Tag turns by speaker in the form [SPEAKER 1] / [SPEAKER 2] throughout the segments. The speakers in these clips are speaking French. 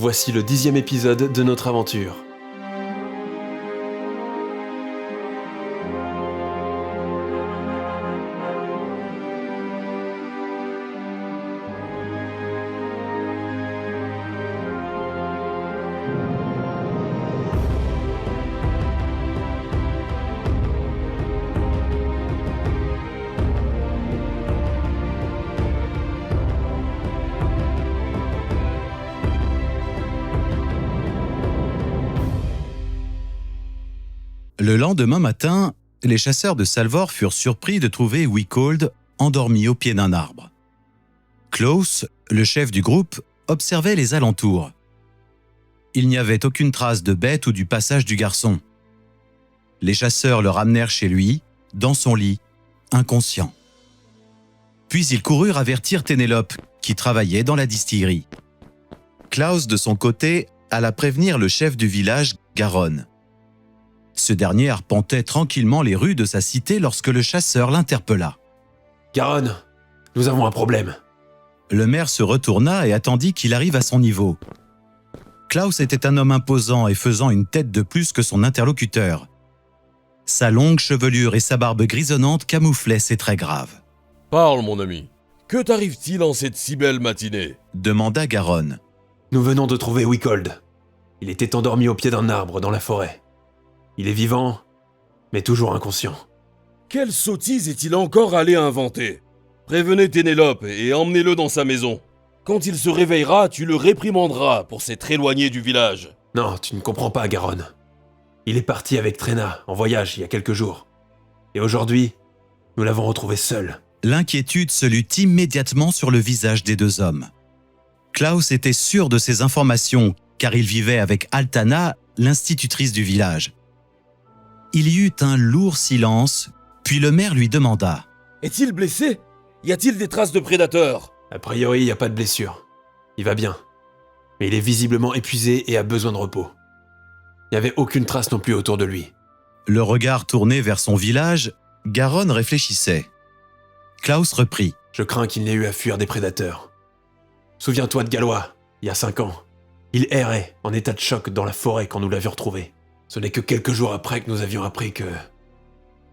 [SPEAKER 1] Voici le 10e épisode de notre aventure.
[SPEAKER 2] Le lendemain matin, les chasseurs de Salvor furent surpris de trouver Wikold endormi au pied d'un arbre. Klaus, le chef du groupe, observait les alentours. Il n'y avait aucune trace de bête ou du passage du garçon. Les chasseurs le ramenèrent chez lui, dans son lit, inconscient. Puis ils coururent avertir Ténélope, qui travaillait dans la distillerie. Klaus, de son côté, alla prévenir le chef du village, Garonne. Ce dernier arpentait tranquillement les rues de sa cité lorsque le chasseur l'interpella.
[SPEAKER 1] « Garonne, nous avons un problème. »
[SPEAKER 2] Le maire se retourna et attendit qu'il arrive à son niveau. Klaus était un homme imposant et faisant une tête de plus que son interlocuteur. Sa longue chevelure et sa barbe grisonnante camouflaient ses traits graves.
[SPEAKER 3] « Parle, mon ami. Que t'arrive-t-il en cette si belle matinée ?» demanda Garonne.
[SPEAKER 1] « Nous venons de trouver Wikold. Il était endormi au pied d'un arbre dans la forêt. Il est vivant, mais toujours inconscient. »
[SPEAKER 3] Quelle sottise est-il encore allé inventer? Prévenez Ténélope et emmenez-le dans sa maison. Quand il se réveillera, tu le réprimanderas pour s'être éloigné du village.
[SPEAKER 1] Non, tu ne comprends pas, Garonne. Il est parti avec Tréna, en voyage, il y a quelques jours. Et aujourd'hui, nous l'avons retrouvé seul.
[SPEAKER 2] L'inquiétude se lut immédiatement sur le visage des deux hommes. Klaus était sûr de ces informations, car il vivait avec Altana, l'institutrice du village. Il y eut un lourd silence, puis le maire lui demanda.
[SPEAKER 3] « Est-il blessé? Y a-t-il des traces de prédateurs ?»
[SPEAKER 1] A priori, il n'y a pas de blessure. Il va bien. Mais il est visiblement épuisé et a besoin de repos. Il n'y avait aucune trace non plus autour de lui.
[SPEAKER 2] Le regard tourné vers son village, Garonne réfléchissait. Klaus reprit.
[SPEAKER 1] « Je crains qu'il n'ait eu à fuir des prédateurs. Souviens-toi de Gallois, il y a 5 ans. Il errait en état de choc dans la forêt quand nous l'avions retrouvé. Ce n'est que quelques jours après que nous avions appris que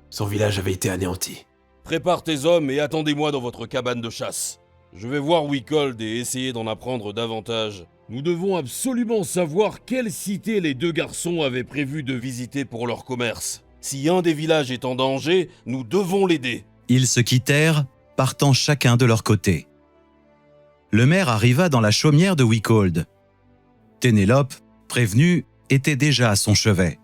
[SPEAKER 1] son village avait été anéanti. »
[SPEAKER 3] Prépare tes hommes et attendez-moi dans votre cabane de chasse. Je vais voir Wikold et essayer d'en apprendre davantage. Nous devons absolument savoir quelle cité les deux garçons avaient prévu de visiter pour leur commerce. Si un des villages est en danger, nous devons l'aider.
[SPEAKER 2] Ils se quittèrent, partant chacun de leur côté. Le maire arriva dans la chaumière de Wikold. Ténélope, prévenue, était déjà à son chevet.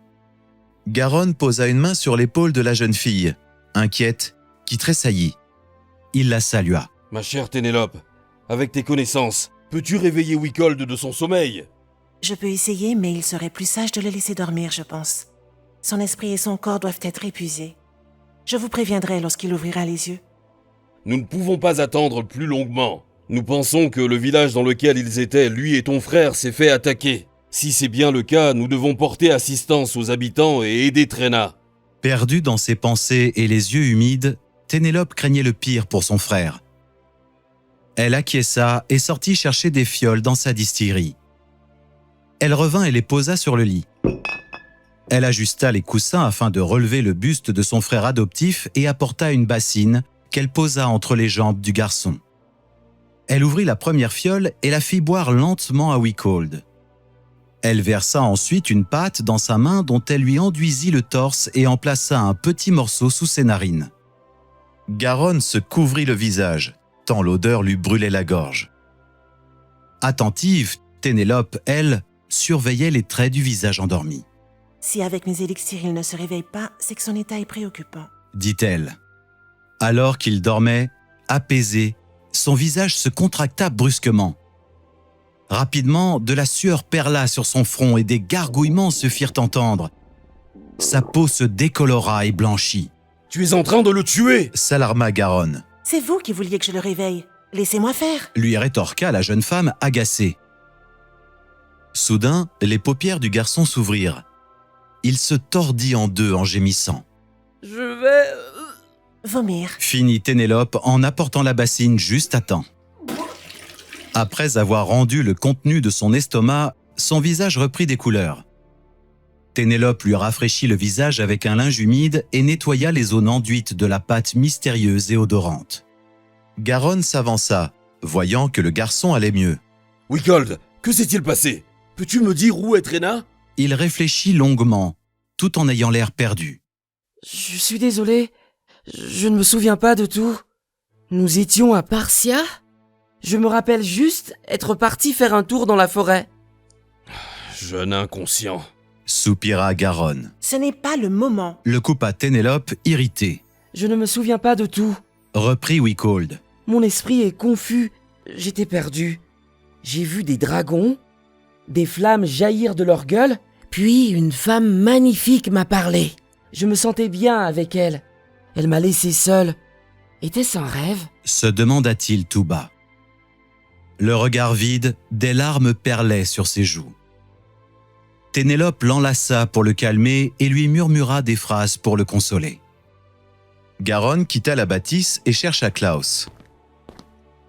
[SPEAKER 2] Garonne posa une main sur l'épaule de la jeune fille, inquiète, qui tressaillit. Il la salua.
[SPEAKER 3] « Ma chère Ténélope, avec tes connaissances, peux-tu réveiller Wikold de son sommeil ?»
[SPEAKER 4] Je peux essayer, mais il serait plus sage de le laisser dormir, je pense. Son esprit et son corps doivent être épuisés. Je vous préviendrai lorsqu'il ouvrira les yeux.
[SPEAKER 3] Nous ne pouvons pas attendre plus longuement. Nous pensons que le village dans lequel ils étaient, lui et ton frère, s'est fait attaquer. Si c'est bien le cas, nous devons porter assistance aux habitants et aider Tréna.
[SPEAKER 2] Perdue dans ses pensées et les yeux humides, Ténélope craignait le pire pour son frère. Elle acquiesça et sortit chercher des fioles dans sa distillerie. Elle revint et les posa sur le lit. Elle ajusta les coussins afin de relever le buste de son frère adoptif et apporta une bassine qu'elle posa entre les jambes du garçon. Elle ouvrit la première fiole et la fit boire lentement à Wikold. Elle versa ensuite une pâte dans sa main dont elle lui enduisit le torse et en plaça un petit morceau sous ses narines. Garonne se couvrit le visage, tant l'odeur lui brûlait la gorge. Attentive, Ténélope, elle, surveillait les traits du visage endormi.
[SPEAKER 4] « Si avec mes élixirs il ne se réveille pas, c'est que son état est préoccupant. »
[SPEAKER 2] dit-elle. Alors qu'il dormait, apaisé, son visage se contracta brusquement. Rapidement, de la sueur perla sur son front et des gargouillements se firent entendre. Sa peau se décolora et blanchit.
[SPEAKER 3] « Tu es en train de le tuer !»
[SPEAKER 2] s'alarma Garonne.
[SPEAKER 4] « C'est vous qui vouliez que je le réveille. Laissez-moi faire !»
[SPEAKER 2] lui rétorqua la jeune femme agacée. Soudain, les paupières du garçon s'ouvrirent. Il se tordit en deux en gémissant.
[SPEAKER 3] « Je vais...
[SPEAKER 4] Vomir. »
[SPEAKER 2] finit Ténélope en apportant la bassine juste à temps. Après avoir rendu le contenu de son estomac, son visage reprit des couleurs. Ténélope lui rafraîchit le visage avec un linge humide et nettoya les zones enduites de la pâte mystérieuse et odorante. Garonne s'avança, voyant que le garçon allait mieux.
[SPEAKER 3] « Wickold, que s'est-il passé? Peux-tu me dire où est Trena ?»
[SPEAKER 2] Il réfléchit longuement, tout en ayant l'air perdu.
[SPEAKER 5] « Je suis désolé, je ne me souviens pas de tout. Nous étions à Parcia? Je me rappelle juste être parti faire un tour dans la forêt. »
[SPEAKER 3] Jeune inconscient.
[SPEAKER 2] Soupira Garonne.
[SPEAKER 4] Ce n'est pas le moment.
[SPEAKER 2] Le coupa Ténélope, irrité.
[SPEAKER 5] Je ne me souviens pas de tout.
[SPEAKER 2] Reprit Wickold.
[SPEAKER 5] Mon esprit est confus. J'étais perdu. J'ai vu des dragons, des flammes jaillir de leur gueule, puis une femme magnifique m'a parlé. Je me sentais bien avec elle. Elle m'a laissé seul. Était-ce un rêve?
[SPEAKER 2] Se demanda-t-il tout bas. Le regard vide, des larmes perlaient sur ses joues. Ténélope l'enlaça pour le calmer et lui murmura des phrases pour le consoler. Garonne quitta la bâtisse et chercha Klaus.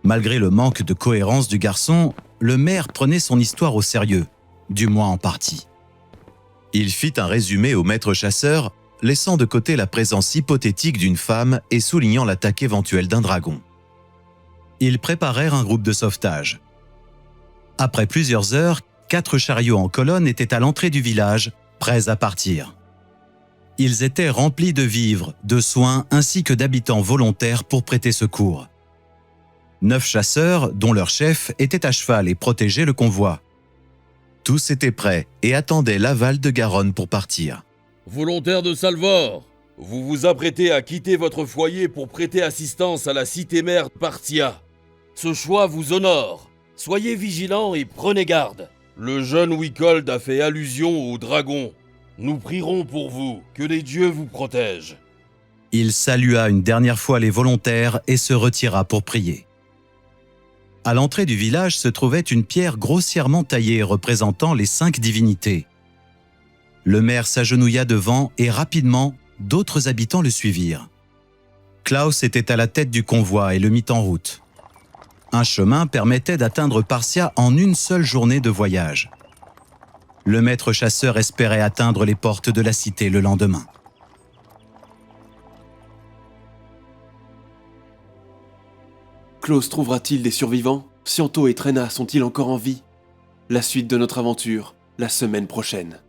[SPEAKER 2] Malgré le manque de cohérence du garçon, le maire prenait son histoire au sérieux, du moins en partie. Il fit un résumé au maître chasseur, laissant de côté la présence hypothétique d'une femme et soulignant l'attaque éventuelle d'un dragon. Ils préparèrent un groupe de sauvetage. Après plusieurs heures, 4 chariots en colonne étaient à l'entrée du village, prêts à partir. Ils étaient remplis de vivres, de soins ainsi que d'habitants volontaires pour prêter secours. 9 chasseurs, dont leur chef, étaient à cheval et protégeaient le convoi. Tous étaient prêts et attendaient l'aval de Garonne pour partir.
[SPEAKER 3] « Volontaires de Salvor, vous vous apprêtez à quitter votre foyer pour prêter assistance à la cité-mère Partia. Ce choix vous honore. Soyez vigilants et prenez garde. Le jeune Wickold a fait allusion au dragon. Nous prierons pour vous, que les dieux vous protègent. »
[SPEAKER 2] Il salua une dernière fois les volontaires et se retira pour prier. À l'entrée du village se trouvait une pierre grossièrement taillée représentant les 5 divinités. Le maire s'agenouilla devant et rapidement, d'autres habitants le suivirent. Klaus était à la tête du convoi et le mit en route. Un chemin permettait d'atteindre Parcia en une seule journée de voyage. Le maître chasseur espérait atteindre les portes de la cité le lendemain.
[SPEAKER 1] Klaus trouvera-t-il des survivants? Scianto et Trena sont-ils encore en vie? La suite de notre aventure, la semaine prochaine.